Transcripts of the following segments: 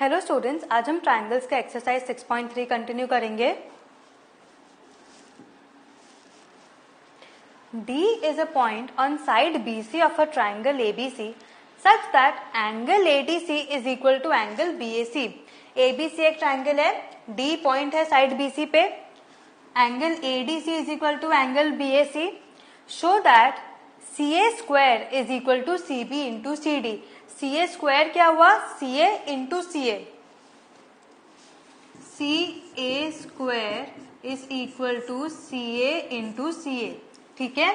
Hello students, आज हम triangles का एक्सरसाइज 6.3 कंटिन्यू करेंगे। D is a point on side BC of a triangle ABC such that angle ADC is equal to angle BAC। ABC एक triangle है, D point है side BC पे, angle ADC is equal to angle BAC। Show that CA square is equal to CB into CD। CA square क्या हुआ? CA into CA। CA square is equal to CA into CA। ठीक है,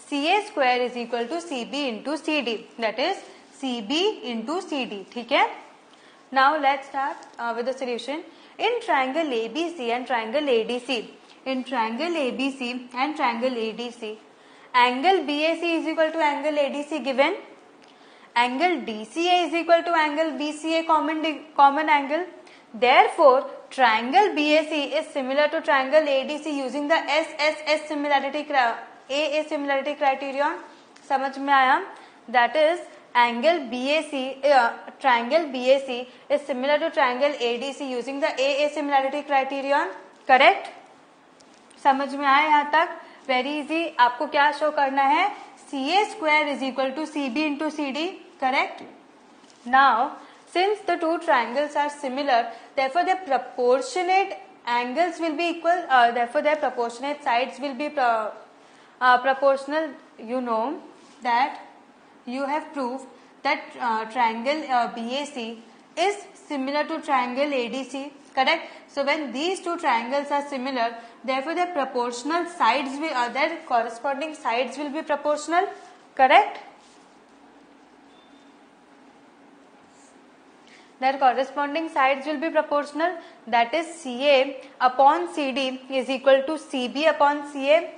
CA square is equal to CB into CD, that is CB into CD। ठीक है, now let's start with the solution. In triangle ABC and triangle ADC, in triangle ABC and triangle ADC, angle BAC is equal to angle ADC given, angle DCA is equal to angle BCA common angle, therefore triangle BAC is similar to triangle ADC using the SSS similarity AA similarity criterion। समझ में आया? that is angle BAC triangle BAC is similar to triangle ADC using the AA similarity criterion, correct? समझ में आया यहाँ तक? Very easy. आपको क्या शो करना है? CA square is equal to CB into CD, correct? Now, since the two triangles are similar, therefore their proportionate angles will be equal, therefore their proportionate sides will be proportional. You know that you have proved that triangle BAC is similar to triangle ADC, correct? So when these two triangles are similar, therefore their proportional sides will their corresponding sides will be proportional, correct? Their corresponding sides will be proportional, that is CA upon CD is equal to CB upon CA,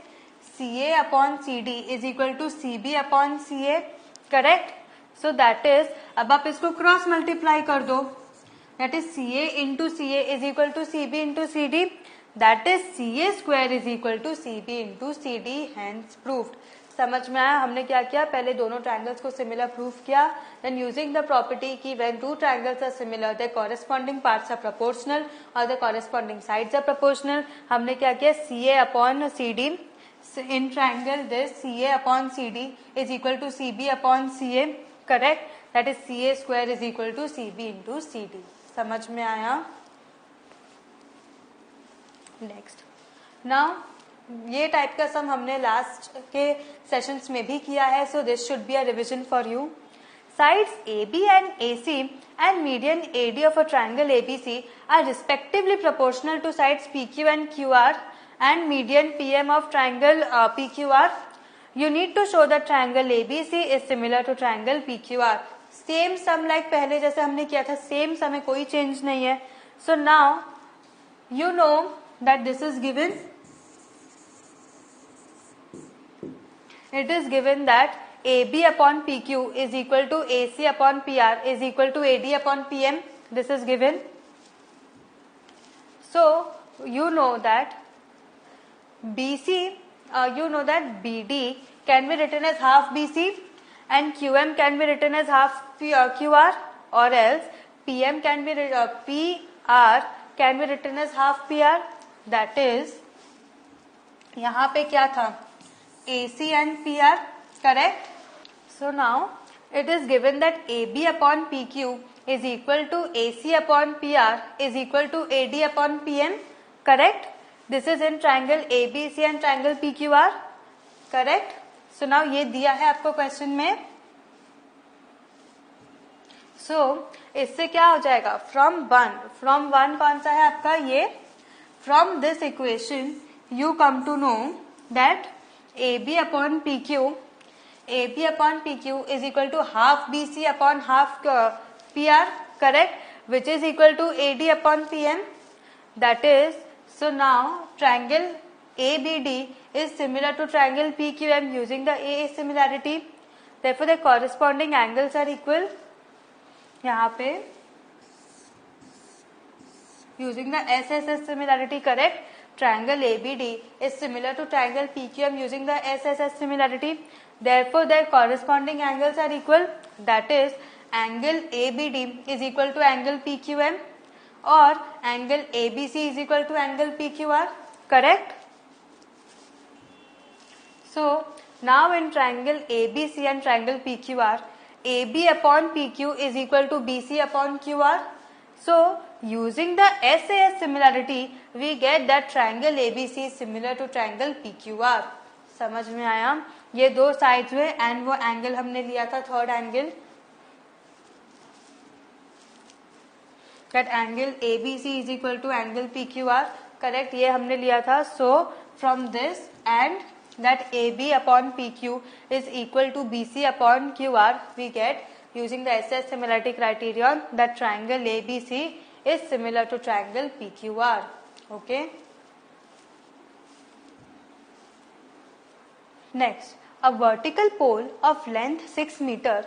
CA upon CD is equal to CB upon CA, correct? So that is, अब आप इसको cross multiply कर दो, that is CA into CA is equal to CB into CD, that is CA square is equal to CB into CD, hence proved। समझ में आया? हमने क्या किया? पहले दोनों ट्रायंगल्स को सिमिलर प्रूफ किया, देन यूजिंग द प्रॉपर्टी की when two triangles are similar their corresponding parts are proportional और the corresponding sides are proportional. हमने क्या किया? CA upon CD in triangle this CA upon CD is equal to CB upon CA, correct? That is CA square is equal to CB into CD। समझ में आया? Next, now ये type का सम हमने last के सेशंस में भी किया है, so this should be a revision for you. Sides AB and AC and median AD of a triangle ABC are respectively proportional to sides PQ and QR and median PM of triangle PQR। You need to show that triangle ABC is similar to triangle PQR। Same some like पहले जैसे हमने किया था, same सम में कोई change नहीं है। So now you know that this is given, it is given that AB upon PQ is equal to AC upon PR is equal to AD upon PM. This is given. So you know that BC, you know that BD can be written as half BC and QM can be written as half QR, or else PM can be PR can be written as half PR. That is, यहाँ पे क्या था? AC and PR, correct? So now it is given that AB upon PQ is equal to AC upon PR is equal to AD upon PM, correct? This is in triangle ABC and triangle PQR, correct? So now ये दिया है आपको question में। So इससे क्या हो जाएगा? from one कौन सा है आपका? ये from this equation you come to know that AB upon PQ is equal to half BC upon half PR, correct? Which is equal to AD upon PM. That is, so now triangle ABD is similar to triangle PQM using the AA similarity. Therefore, the corresponding angles are equal. यहाँ पे using the SSS similarity, correct? Triangle ABD is similar to triangle PQM using the SSS similarity. Therefore, their corresponding angles are equal. That is, angle ABD is equal to angle PQM और angle ABC is equal to angle PQR, correct? So now in triangle ABC and triangle PQR, AB upon PQ is equal to BC upon QR. So using the SAS similarity, we get that triangle ABC is similar to triangle PQR. समझ में आया? ये दो sides हुए and वो angle हमने लिया था third angle, that angle ABC is equal to angle PQR, correct? ये हमने लिया था. So from this and that AB upon PQ is equal to BC upon QR, we get using the SS similarity criterion that triangle ABC is similar to triangle PQR. Okay. Next, a vertical pole of length 6 meter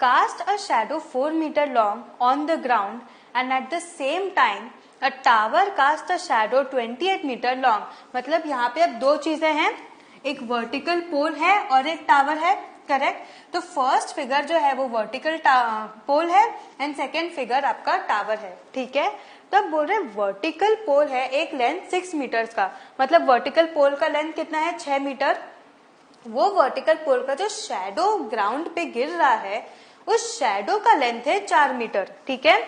cast a shadow 4 meter long on the ground and at the same time a tower cast a shadow 28 meter long. मतलब यहाँ पे अब दो चीजें हैं, एक vertical पोल है और एक टावर है, करेक्ट? तो फर्स्ट फिगर जो है वो वर्टिकल पोल है एंड सेकेंड फिगर आपका टावर है, ठीक है? तो अब बोल रहे हैं वर्टिकल पोल है, एक लेंथ 6 मीटर्स का, मतलब वर्टिकल पोल का लेंथ कितना है? 6 मीटर. वो वर्टिकल पोल का जो शैडो ग्राउंड पे गिर रहा है उस शैडो का लेंथ है 4 मीटर, ठीक है?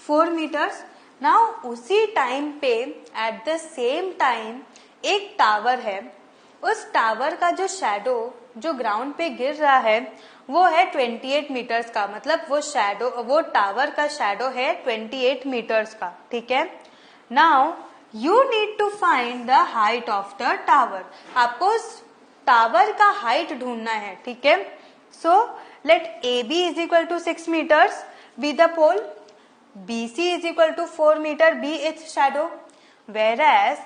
4 मीटर्स. नाउ उसी टाइम पे एट द सेम टाइम एक टावर है, उस टावर का जो शैडो जो ग्राउंड पे गिर रहा है वो है 28 मीटर्स का, मतलब वो टावर का शैडो है 28 मीटर्स का, ठीक है? Now you need to find the height of the tower. आपको उस टावर का हाइट ढूंढना है, ठीक है? So let AB is equal to 6 metres be the pole, BC is equal to 4 metre be its shadow, whereas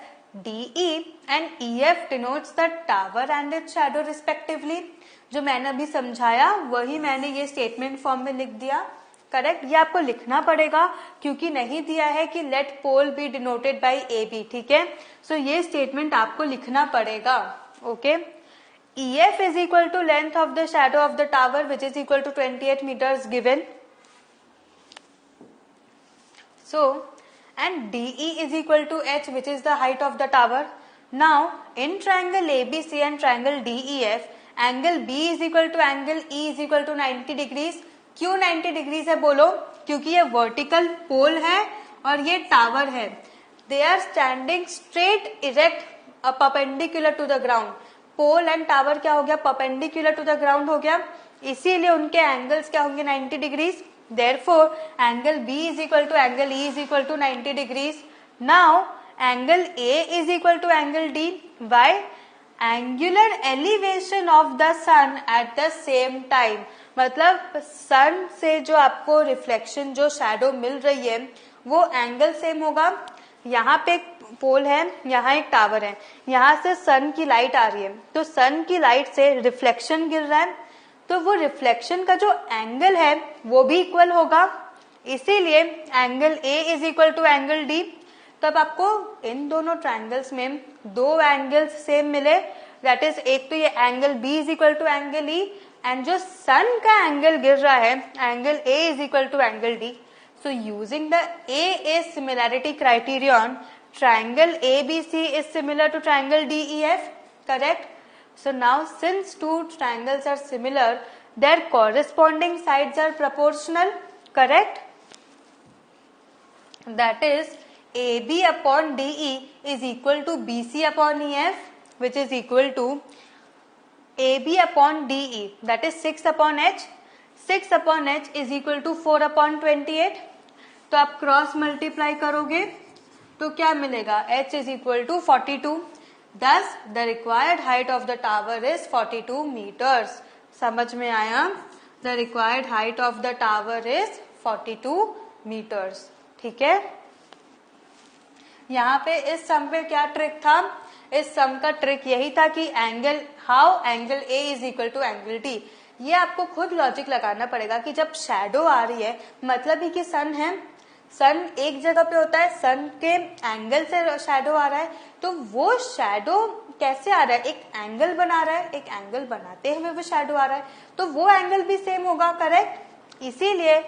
DE and EF denotes the tower and its shadow respectively. जो मैंने अभी समझाया वही मैंने ये स्टेटमेंट फॉर्म में लिख दिया, करेक्ट? ये आपको लिखना पड़ेगा क्योंकि नहीं दिया है कि let pole be denoted by AB, ठीक है? सो ये स्टेटमेंट आपको लिखना पड़ेगा, okay? EF is equal to length of the shadow of the tower which is equal to 28 meters given. So and DE is equal to H which is the height of the tower. Now in triangle ABC and triangle DEF, angle B is equal to angle E is equal to 90 degrees. क्यों 90 degrees है बोलो? क्योंकि ये vertical पोल है और ये tower है. They are standing straight erect perpendicular to the ground. Pole and tower क्या हो गया? परपेंडिकुलर टू द ग्राउंड हो गया, इसीलिए उनके एंगल्स क्या होंगे? 90 degrees. Therefore, angle B is equal to angle E is equal to 90 degrees. Now, angle A is equal to angle D. Why? Angular elevation of the sun at the same time. मतलब सन से जो आपको reflection जो shadow मिल रही है वो angle same होगा. यहाँ पे एक पोल है, यहाँ एक टावर है, यहाँ से सन की लाइट आ रही है, तो सन की लाइट से रिफ्लेक्शन गिर रहा है, तो वो रिफ्लेक्शन का जो एंगल है वो भी इक्वल होगा, इसीलिए angle A is equal to angle D. तब आपको इन दोनों ट्रायंगल्स में दो एंगल्स सेम मिले, दैट इज एक तो ये angle B is equal to angle E and जो सन का एंगल गिर रहा है angle A is equal to angle D. So using the AA similarity criterion, triangle ABC is similar to triangle DEF, correct? So now since two triangles are similar, their corresponding sides are proportional, correct? That is AB upon DE is equal to BC upon EF, which is equal to AB upon DE, that is 6 upon H. 6 upon H is equal to 4 upon 28. तो आप cross multiply करोगे तो क्या मिलेगा? H is equal to 42. Thus the required height of the tower is 42 meters. समझ में आया? The required height of the tower is 42 meters. ठीक है? यहाँ पे इस सम पे क्या ट्रिक था? इस सम का ट्रिक यही था कि how angle A is equal to angle D. ये आपको खुद लॉजिक लगाना पड़ेगा कि जब शैडो आ रही है, मतलब ही कि सन है, सन एक जगह पे होता है, सन के एंगल से शैडो आ रहा है, तो वो शैडो कैसे आ रहा है? एक एंगल बना रहा है, एक एंगल बनाते हुए वो शैडो आ रहा है, तो वो एंगल भी सेम होगा, करेक्ट? इसीलिए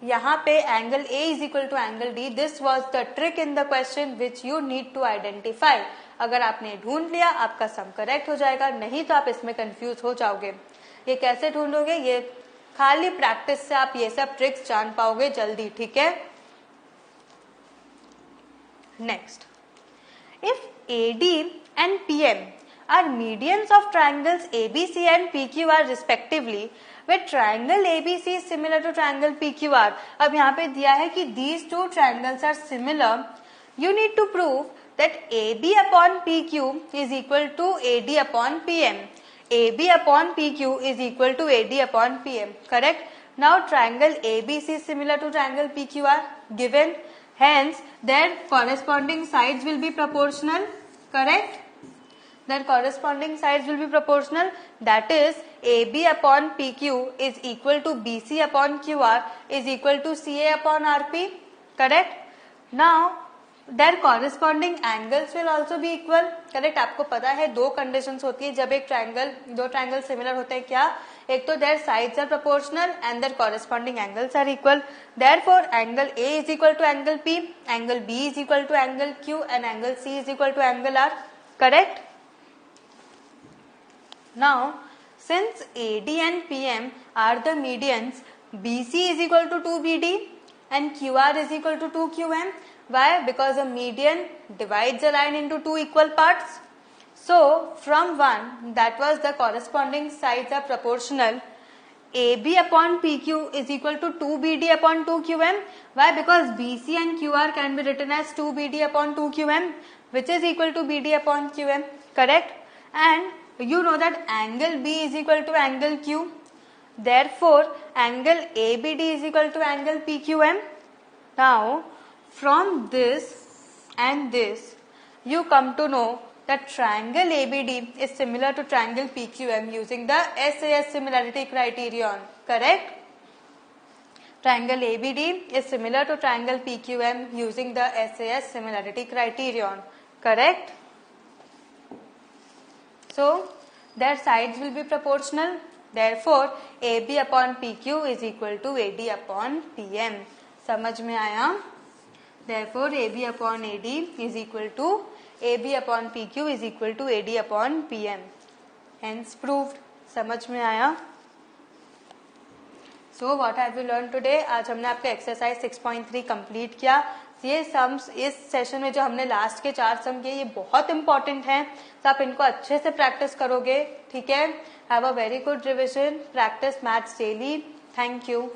यहाँ पे angle A is equal to angle D. This was the trick in the question which you need to identify. अगर आपने ढूंढ लिया आपका सम करेक्ट हो जाएगा, नहीं तो आप इसमें कंफ्यूज हो जाओगे. ये कैसे ढूंढोगे? ये खाली प्रैक्टिस से आप ये सब ट्रिक्स जान पाओगे जल्दी. ठीक है, next, if AD and PM are medians of triangles ABC and PQR respectively, where triangle ABC is similar to triangle PQR. अब यहाँ पे दिया है कि these two triangles are similar. You need to prove that AB upon PQ is equal to AD upon PM. AB upon PQ is equal to AD upon PM. Correct? Now triangle ABC is similar to triangle PQR given. Hence, their corresponding sides will be proportional. Correct? Their corresponding sides will be proportional. That is, AB upon PQ is equal to BC upon QR is equal to CA upon RP. Correct? Now, their corresponding angles will also be equal. Correct? आपको पता है दो conditions होती है जब एक दो triangle similar होते हैं. क्या? एक तो their sides are proportional and their corresponding angles are equal. Therefore, angle A is equal to angle P, angle B is equal to angle Q, and angle C is equal to angle R. Correct? Now, since AD and PM are the medians, BC is equal to 2BD and QR is equal to 2QM. Why? Because a median divides a line into two equal parts. So, from 1, that was the corresponding sides are proportional. AB upon PQ is equal to 2BD upon 2QM. Why? Because BC and QR can be written as 2BD upon 2QM, which is equal to BD upon QM. Correct? And you know that angle B is equal to angle Q. Therefore, angle ABD is equal to angle PQM. Now, from this and this, you come to know that triangle ABD is similar to triangle PQM using the SAS similarity criterion. Correct? Triangle ABD is similar to triangle PQM using the SAS similarity criterion. Correct? So, their sides will be proportional. Therefore, AB upon PQ is equal to AD upon PM. समझ में आया? Therefore, AB upon AD is equal to AB upon PQ is equal to AD upon PM. Hence proved. समझ में आया? So what have we learned today? आज हमने आपका exercise 6.3 complete किया. ये सम्स इस सेशन में जो हमने लास्ट के 4 सम किए ये बहुत इंपॉर्टेंट हैं, तो आप इनको अच्छे से प्रैक्टिस करोगे. ठीक है, have a very good revision, practice maths daily. Thank you.